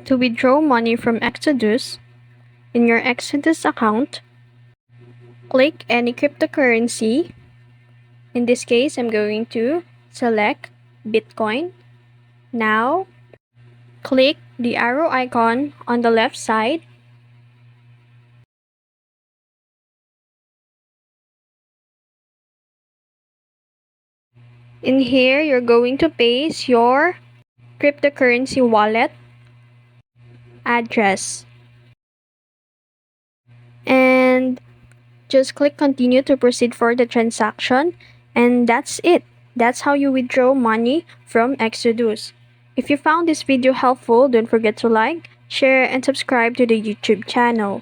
To withdraw money from Exodus, in your Exodus account, click any cryptocurrency. In this case, I'm going to select Bitcoin. Now, click the arrow icon on the left side. In here, you're going to paste your cryptocurrency wallet address. And just click continue to proceed for the transaction. And that's it. That's how you withdraw money from Exodus. If you found this video helpful, don't forget to like, share, and subscribe to the YouTube channel.